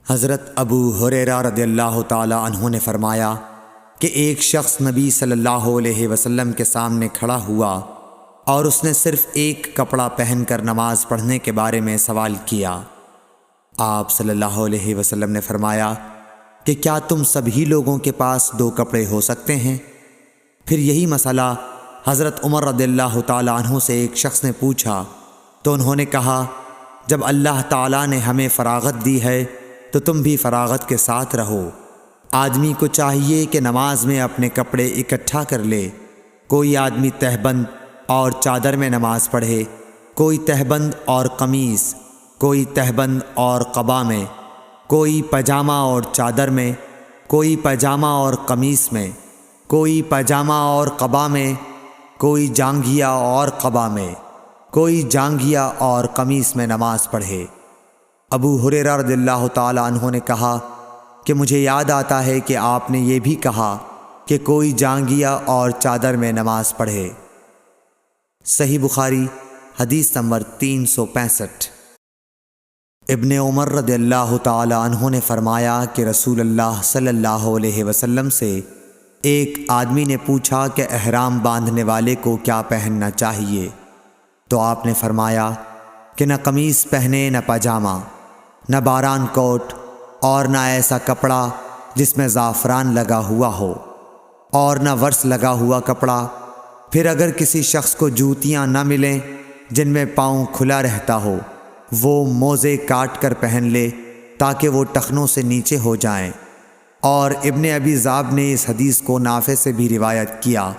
حضرت ابو ہریرہ رضی اللہ تعالی عنہ نے فرمایا کہ ایک شخص نبی صلی اللہ علیہ وسلم کے سامنے کھڑا ہوا اور اس نے صرف ایک کپڑا پہن کر نماز پڑھنے کے بارے میں سوال کیا۔ آپ صلی اللہ علیہ وسلم نے فرمایا کہ کیا تم سبھی لوگوں کے پاس دو کپڑے ہو سکتے ہیں؟ پھر یہی مسئلہ حضرت عمر رضی اللہ تعالی عنہ سے ایک شخص نے پوچھا تو انہوں نے کہا، جب اللہ تعالیٰ نے ہمیں فراغت دی ہے تو تم بھی فراغت کے ساتھ رہو۔ آدمی کو چاہیے کہ نماز میں اپنے کپڑے اکٹھا کر لے۔ کوئی آدمی تہبند اور چادر میں نماز پڑھے، کوئی تہبند اور قمیص، کوئی تہبند اور قبا میں، کوئی پاجامہ اور چادر میں، کوئی پاجامہ اور قمیص میں، کوئی پاجامہ اور قبا میں، کوئی جانگھیا اور قبا میں، کوئی جانگھیا اور قمیص میں نماز پڑھے۔ ابو ہریرہ رضی اللہ تعالی عنہ نے کہا کہ مجھے یاد آتا ہے کہ آپ نے یہ بھی کہا کہ کوئی جانگھیا اور چادر میں نماز پڑھے۔ صحیح بخاری حدیث نمبر 365۔ ابن عمر رضی اللہ تعالی عنہ نے فرمایا کہ رسول اللہ صلی اللہ علیہ وسلم سے ایک آدمی نے پوچھا کہ احرام باندھنے والے کو کیا پہننا چاہیے؟ تو آپ نے فرمایا کہ نہ قمیص پہنے، نہ پاجامہ، نہ باران کوٹ، اور نہ ایسا کپڑا جس میں زعفران لگا ہوا ہو، اور نہ ورس لگا ہوا کپڑا۔ پھر اگر کسی شخص کو جوتیاں نہ ملیں جن میں پاؤں کھلا رہتا ہو، وہ موزے کاٹ کر پہن لے تاکہ وہ ٹخنوں سے نیچے ہو جائیں۔ اور ابن ابی ذئب نے اس حدیث کو نافع سے بھی روایت کیا،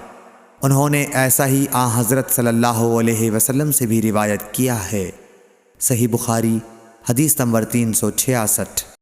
انہوں نے ایسا ہی حضرت صلی اللہ علیہ وسلم سے بھی روایت کیا ہے۔ صحیح بخاری حدیث نمبر 366۔